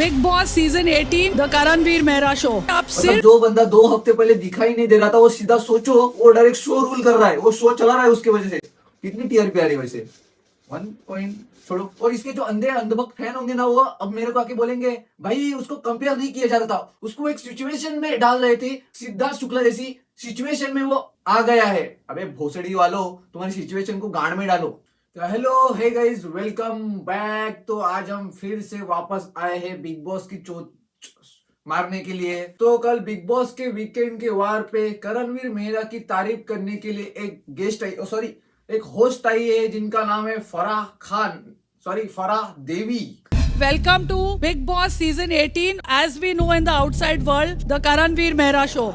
Big Boss season 18 the Karanveer Mehra show. आप मतलब सिर्फ जो बंदा 2 हफ्ते पहले दिखाई नहीं दे रहा था वो सीधा सोचो वो डायरेक्ट शो रूल कर रहा है, वो शो चला रहा है उसकी वजह से। कितनी टीआरपी आ रही है वैसे 1 पॉइंट छोड़ो। और इसके जो अंधे अंधभक्त फैन होंगे ना वो अब मेरे को आके बोलेंगे भाई उसको कंपेयर नहीं किया जा रहा था, उसको एक सिचुएशन में डाल रहे थे, सिद्धार्थ शुक्ला जैसी सिचुएशन में वो आ गया है। अबे भोसड़ी वालों तुम्हारी सिचुएशन को गांड में डालो। तो hello hey guys welcome back. तो आज हम फिर से वापस आए हैं बिग बॉस की चोट मारने के लिए। तो कल बिग बॉस के वीकेंड के वार पे करणवीर मेहरा की तारीफ करने के लिए एक गेस्ट आई, सॉरी एक होस्ट आई है जिनका नाम है Farah Khan, sorry Farah Devi. Welcome to Bigg Boss season 18 as we know in the outside world the Karanveer Mehra show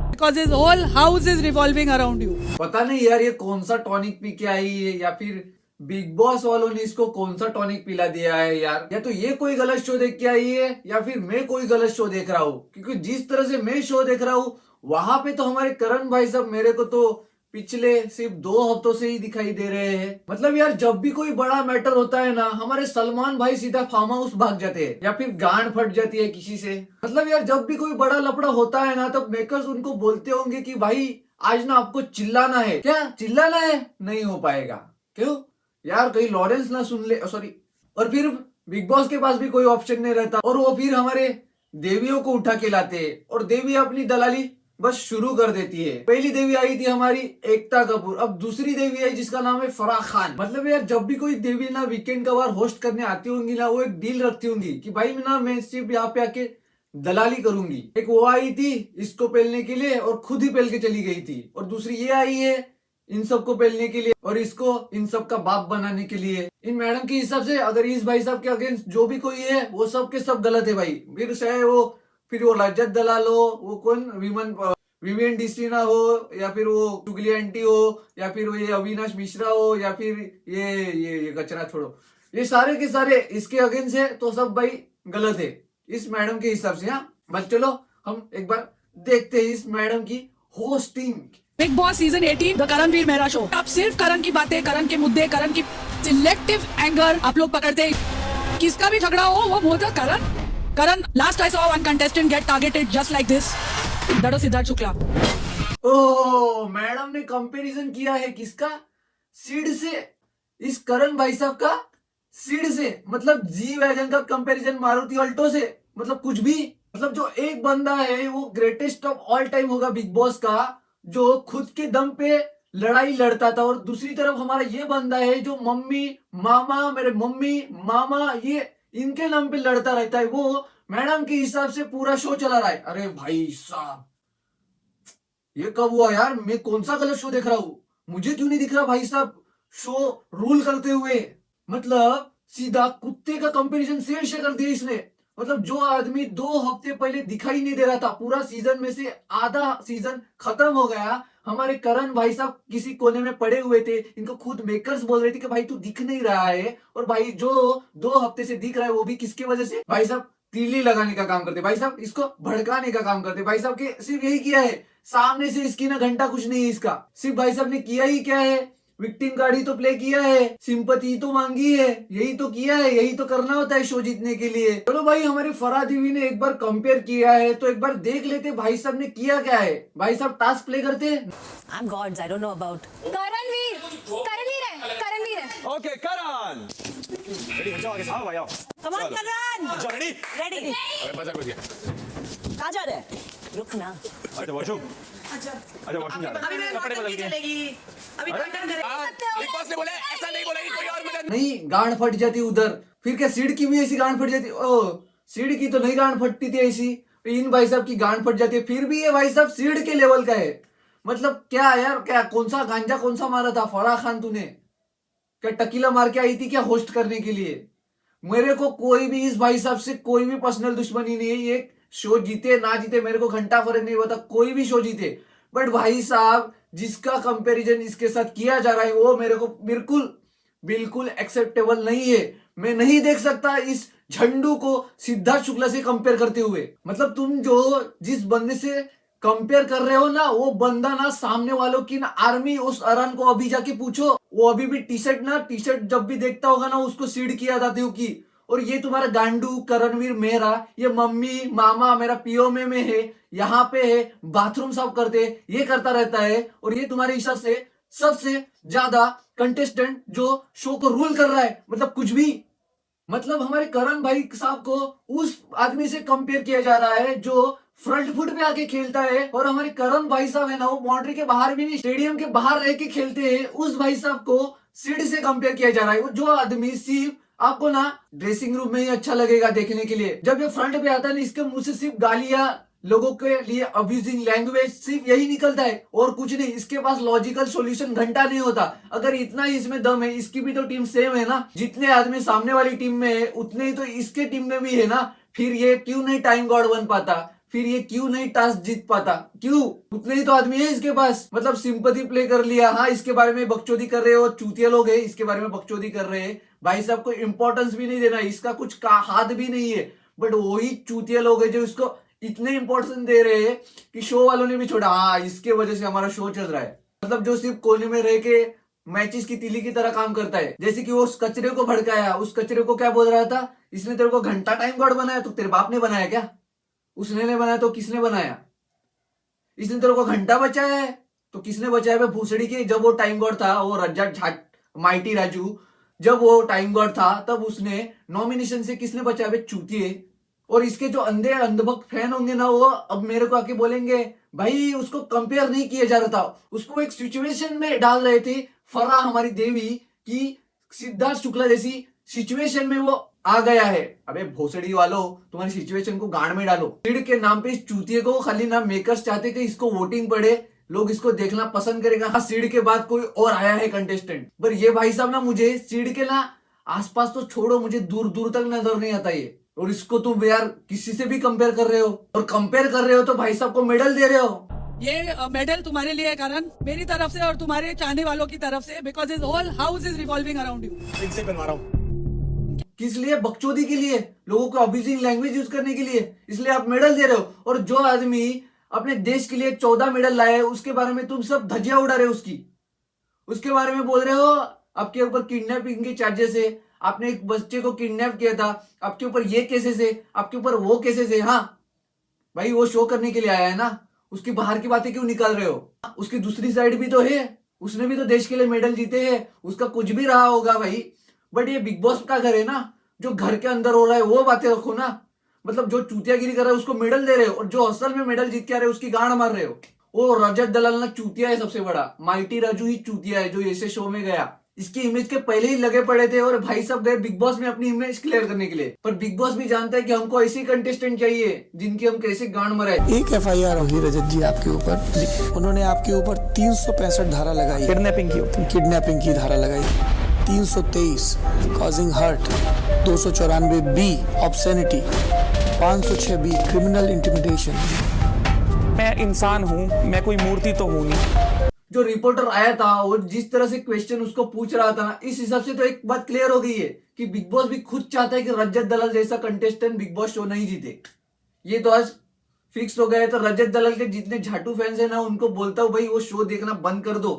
because his whole house is revolving around you. पता नहीं यार ये कौन सा टॉनिक पी के आई है या फिर बिग बॉस वालों ने इसको कौन सा टॉनिक पिला दिया है यार। या तो ये कोई गलत शो देख के आई है या फिर मैं कोई गलत शो देख रहा हूँ, क्योंकि जिस तरह से मैं शो देख रहा हूँ वहां पे तो हमारे करण भाई साहब मेरे को तो पिछले सिर्फ 2 हफ्तों से ही दिखाई दे रहे हैं। मतलब यार जब भी कोई बड़ा मैटर होता है ना हमारे सलमान भाई सीधा फार्म हाउस भाग जाते हैं या फिर गांड फट जाती है किसी से। मतलब यार जब भी कोई बड़ा लफड़ा होता है ना तब मेकर्स उनको बोलते होंगे कि भाई आज ना आपको चिल्लाना है। क्या चिल्लाना है? नहीं हो पाएगा। क्यों यार कहीं लॉरेंस ना सुन ले, सॉरी। और फिर बिग बॉस के पास भी कोई ऑप्शन नहीं रहता और वो फिर हमारे देवियों को उठा के लाते हैं और देवी अपनी दलाली बस शुरू कर देती है। पहली देवी आई थी हमारी एकता कपूर, अब दूसरी देवी आई जिसका नाम है फराह खान। मतलब यार जब भी कोई देवी ना वीकेंड का बार होस्ट करने आती होंगी ना वो एक डील रखती होंगी कि भाई मैं सिर्फ यहाँ पे आके दलाली करूंगी। एक वो आई थी इसको पेलने के लिए और खुद ही पेल के चली गई थी, और दूसरी ये आई है इन सबको पेलने के लिए और इसको इन सब का बाप बनाने के लिए। इन मैडम के हिसाब से अगर इस भाई साहब के अगेंस्ट जो भी कोई है वो सब के सब गलत है भाई। फिर वो रजत दलाल हो, वो कौन विवियन डिस्टिना हो, या फिर वो चुगली आंटी हो, या फिर वो ये अविनाश मिश्रा हो, या फिर ये कचरा छोड़ो, ये सारे के सारे इसके अगेंस्ट है तो सब भाई गलत है इस मैडम के हिसाब से। हाँ बस चलो हम एक बार देखते हैं इस मैडम की hosting. Bigg Boss season 18 the Karanveer Mehra show. आप सिर्फ करण की बातें, करण के मुद्दे, करण की सिलेक्टिव एंगर आप लोग पकड़ते। किसका भी झगड़ा हो वो बोलता Karan last I saw one contestant get targeted just like this, that was Siddharth Shukla. Oh madam ने कंपैरिजन किया है किसका? सीड से, इस करण भाई साहब का सीड से। मतलब जी वैगन का कंपैरिजन मारुति अल्टो से, मतलब कुछ भी। मतलब जो एक बंदा है वो ग्रेटेस्ट ऑफ ऑल टाइम होगा बिग बॉस का, जो खुद के दम पे लड़ाई लड़ता था, और दूसरी तरफ हमारा ये बंदा है जो मम्मी मामा, मेरे मम्मी मामा ये इनके नाम पे लड़ता रहता है। वो मैडम के हिसाब से पूरा शो चला रहा है। अरे भाई साहब ये कब हुआ यार? मैं कौन सा गलत शो देख रहा हूँ? मुझे क्यों नहीं दिख रहा भाई साहब शो रूल करते हुए? मतलब सीधा कुत्ते का कंपैरिजन शेर से कर दिया इसने। मतलब जो आदमी 2 हफ्ते पहले दिखाई नहीं दे रहा था, पूरा सीजन में से आधा सीजन खत्म हो गया, हमारे करण भाई साहब किसी कोने में पड़े हुए थे, इनको खुद मेकर्स बोल रहे थे कि भाई तू दिख नहीं रहा है, और भाई जो 2 हफ्ते से दिख रहा है वो भी किसके वजह से? भाई साहब तीली लगाने का काम करते, भाई साहब इसको भड़काने का काम करते। भाई साहब के सिर्फ यही किया है, सामने से इसकी ना घंटा कुछ नहीं है इसका। सिर्फ भाई साहब ने किया ही क्या है? विक्टिम कार्ड ही तो प्ले किया है, सिंपैथी तो मांगी है, यही तो किया है, यही तो करना होता है शो जीतने के लिए। चलो भाई हमारे फराह देवी ने एक बार कंपेयर किया है तो एक बार देख लेते भाई साहब ने किया क्या है। भाई साहब टास्क प्ले करते हैं। I'm gods, I don't know about. Karanvir है. Okay, Karan. Ready? जाओ आगे से. आओ भाई आओ. Come on, करण. जाओ ready? Ready. अरे बाजार घुस गया. कहाँ जा रहे हैं? रुक ना. अच्छा वॉशरूम. अच्छा वॉशरूम जा रहा है. कपड़े बदल के. अभी बटन बिग बॉस ने बोला ऐसा नहीं बोला कि कोई और मदद. नहीं गांड फट जाती उधर। फिर क्या सीड की भी ऐसी गांड फट जाती? ओ सीड की तो नहीं गांड फटती थी ऐसी, इन भाई साहब की गांड फट जाती है। फिर भी ये भाई साहब सीड के लेवल का है। मतलब क्या यार, क्या कौन सा गांजा कौन सा मारा था फराह खान तूने? क्या टकीला मार के आई थी क्या होस्ट करने के लिए? मेरे को कोई भी इस भाई साहब से कोई भी पर्सनल दुश्मनी नहीं है। ये शो जीते ना जीते मेरे को घंटा फर्क नहीं पड़ता, कोई भी शो जीते, बट भाई साहब जिसका कंपैरिजन इसके साथ किया जा रहा है वो मेरे को बिल्कुल एक्सेप्टेबल नहीं है। मैं नहीं देख सकता इस झंडू को सिद्धार्थ शुक्ला से कंपेयर करते हुए। मतलब तुम जो जिस बंदे से कंपेयर कर रहे हो ना वो बंदा ना सामने वालों की ना आर्मी, उस अरन को अभी जाके पूछो, वो अभी भी टी शर्ट जब भी देखता होगा ना उसको सीड की याद आती होगी। और ये तुम्हारा गांडू करणवीर मेहरा, ये मम्मी मामा मेरा पीओमे में है, यहाँ पे है, बाथरूम साफ करते, ये करता रहता है। और ये तुम्हारे हिसाब से सबसे ज्यादा कंटेस्टेंट जो शो को रूल कर रहा है, मतलब कुछ भी। मतलब हमारे करण भाई साहब को उस आदमी से कंपेयर किया जा रहा है जो फ्रंट फुट पे आके खेलता है, और हमारे करण भाई साहब है ना, वो बाउंड्री के बाहर भी नहीं, स्टेडियम के बाहर रह के खेलते हैं। उस भाई साहब को सीढ़ी से कंपेयर किया जा रहा है। जो आदमी सिर्फ आपको ना ड्रेसिंग रूम में ही अच्छा लगेगा देखने के लिए, जब ये फ्रंट पे आता है ना, इसके मुंह से सिर्फ गालियां, लोगों के लिए अब्यूजिंग लैंग्वेज, सिर्फ यही निकलता है और कुछ नहीं। इसके पास लॉजिकल सॉल्यूशन घंटा नहीं होता। अगर इतना ही इसमें दम है, इसकी भी तो टीम सेम है ना, जितने आदमी सामने वाली टीम में है उतने ही तो इसके टीम में भी है ना। फिर ये क्यों नहीं टाइम गॉड बन पाता, फिर ये क्यों नहीं टास्क जीत पाता, क्यों? उतने ही तो आदमी है इसके पास। मतलब सिंपैथी प्ले कर लिया, हाँ इसके बारे में बकचोदी कर रहे हो, चूतिया लोग है इसके बारे में बकचोदी कर रहे हैं। भाई साहब को इंपॉर्टेंस भी नहीं देना, इसका कुछ का हाथ भी नहीं है, बट वही चूतिया लोग है जो इसको इतने इंपॉर्टेंस दे रहे हैं कि शो वालों ने भी छोड़ा, हाँ इसके वजह से हमारा शो चल रहा है। मतलब जो सिर्फ कोने में रह के मैचेस की तीली की तरह काम करता है। जैसे कि वो उस कचरे को भड़काया, उस कचरे को क्या बोल रहा था, इसने तेरे को घंटा टाइम गॉड बनाया, तो तेरे बाप ने बनाया क्या? उसने नहीं बनाया तो किसने बनाया? इसने तेरे को घंटा बचाया है तो किसने बचाया है? भूसड़ी के जब वो टाइम गॉड था, वो रज्जाक झाट माइटी राजू, जब वो टाइम गॉड था तब उसने नॉमिनेशन से किसने बचाया है? चूतिए। और इसके जो अंधे अंधभक्त फैन होंगे ना, वो अब मेरे को आके बोलेंगे भाई उसको कंपेयर नहीं किया जा रहा था, उसको एक सिचुएशन में डाल रहे थे। फरा हमारी देवी की सिद्धार्थ शुक्ला जैसी सिचुएशन में वो आ गया है। अबे भोसड़ी वालों, तुम्हारी सिचुएशन को गांड में डालो। सीड के नाम पे इस चूतिए को खाली ना मेकर्स चाहते कि इसको वोटिंग पड़े, लोग इसको देखना पसंद करेगा। हाँ सीड के बाद कोई और आया है कंटेस्टेंट, पर ये भाई साहब ना मुझे सीड के ना आसपास तो छोड़ो, मुझे दूर दूर तक नजर नहीं आता ये। और इसको तुम यार किसी से भी कंपेयर कर रहे हो, और कंपेयर कर रहे हो तो भाई साहब को मेडल दे रहे हो। ये मेडल तुम्हारे लिए है करण, मेरी तरफ से और तुम्हारे चाहने वालों की तरफ से, because is whole house is revolving around you. इनसे बनवा रहा हूँ। किस लिए? बकचोदी के लिए, लोगों को अब्यूजिंग लैंग्वेज यूज करने के लिए, इसलिए आप मेडल दे रहे हो। और जो आदमी अपने देश के लिए 14 मेडल लाए, उसके बारे में तुम सब धज्जियां उड़ा रहे हो, उसके बारे में बोल रहे हो आपके ऊपर किडनैपिंग के चार्जेस है, आपने एक बच्चे को किडनैप किया था, आपके ऊपर ये केसेस है, आपके ऊपर वो केसेस है। हाँ भाई वो शो करने के लिए आया है ना, उसकी बाहर की बातें क्यों निकाल रहे हो? उसकी दूसरी साइड भी तो है, उसने भी तो देश के लिए मेडल जीते हैं, उसका कुछ भी रहा होगा भाई। बट ये बिग बॉस का घर है ना, जो घर के अंदर हो रहा है वो बातें रखो ना। मतलब जो चूतियागिरी कर रहा है उसको मेडल दे रहे हो, और जो असल में मेडल जीत के आ रहे हो उसकी गांड मार रहे हो। वो रजत दलाल ना चूतिया है सबसे बड़ा, माइटी राजू ही चूतिया है जो ऐसे शो में गया। इसकी इमेज के पहले ही लगे पड़े थे, और भाई सब गए बिग बॉस में अपनी इमेज क्लियर करने के लिए। पर बिग बॉस भी जानता है कि हमको ऐसे कंटेस्टेंट चाहिए जिनकी हम कैसे गांड मराए। एक FIR होगी रजत जी आपके ऊपर, उन्होंने आपके ऊपर 365 धारा लगाई, किडनैपिंग की होती है। किडनैपिंग की धारा लगाई, 323 causing hurt, 294 B obscenity, 506 B criminal intimidation. मैं इंसान हूँ, मैं कोई मूर्ति तो हूँ नहीं। जो रिपोर्टर आया था और जिस तरह से क्वेश्चन उसको पूछ रहा था ना, इस हिसाब से तो एक बात क्लियर हो गई है कि बिग बॉस भी खुद चाहता है कि रजत दलाल जैसा कंटेस्टेंट बिग बॉस शो नहीं जीते। ये तो आज फिक्स हो गया है। तो रजत दलाल के जितने झाटू फैंस है ना, उनको बोलता हूँ भाई वो शो देखना बंद कर दो,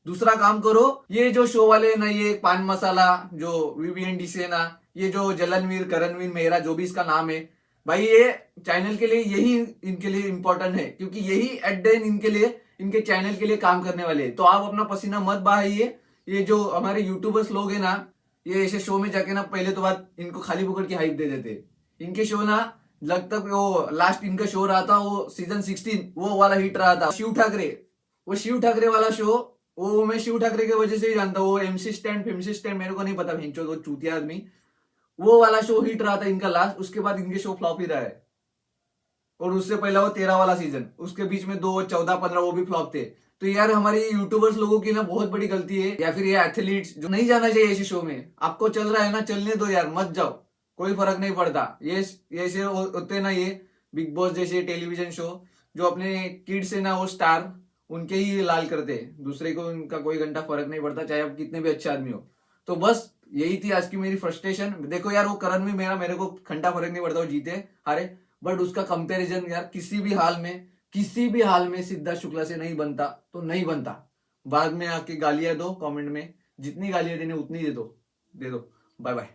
दूसरा काम करो। ये जो शो वाले है ना, ये पान मसाला जो VVNDC है ना, ये जो जलनवीर करणवीर मेहरा जो भी इसका नाम है भाई, ये चैनल के लिए यही इनके लिए इंपॉर्टेंट है, क्योंकि यही एट द एंड इनके लिए, इनके चैनल के लिए काम करने वाले हैं। तो आप अपना पसीना मत बहाइए। ये जो हमारे यूट्यूबर्स लोग हैं ना, ये ऐसे शो में जाके ना पहले तो बात इनको खाली बुकड़ की हाइप दे देते। इनके शो ना लगता वो लास्ट इनका शो रहा था, वो सीजन 16 वो वाला हिट रहा था, शिव ठाकरे, वो शिव ठाकरे वाला शो, वो मैं शिव ठाकरे की वजह से ही जानता हूँ। वो MC स्टैंड मेरे को नहीं पता, भेंचो वो चूतिया आदमी। वो वाला शो हिट रहा था इनका लास्ट, उसके बाद इनके शो फ्लॉप ही रहा है। और उससे पहला वो 13 वाला सीजन, उसके बीच में 2, 14, 15 वो भी फ्लॉप थे। तो यार हमारे यूट्यूबर्स लोगों की ना बहुत बड़ी गलती है, या फिर ये एथलीट्स जो नहीं जाना चाहिए ऐसे शो में। आपको चल रहा है ना, चलने दो यार, मत जाओ, कोई फर्क नहीं पड़ता। ये ऐसे होते ना, ये बिग बॉस जैसे टेलीविजन शो जो अपने किड्स है ना, वो स्टार उनके ही लाल करते, दूसरे को उनका कोई घंटा फर्क नहीं पड़ता, चाहे आप कितने भी अच्छे आदमी हो। तो बस यही थी आज की मेरी फ्रस्ट्रेशन। देखो यार वो करण भी मेरे को घंटा फर्क नहीं पड़ता वो जीते हारे, बट उसका कंपैरिजन यार किसी भी हाल में सिद्धार्थ शुक्ला से नहीं बनता, तो नहीं बनता। बाद में आके गालियां दो कमेंट में, जितनी गालियां देने उतनी दे दो। Bye bye.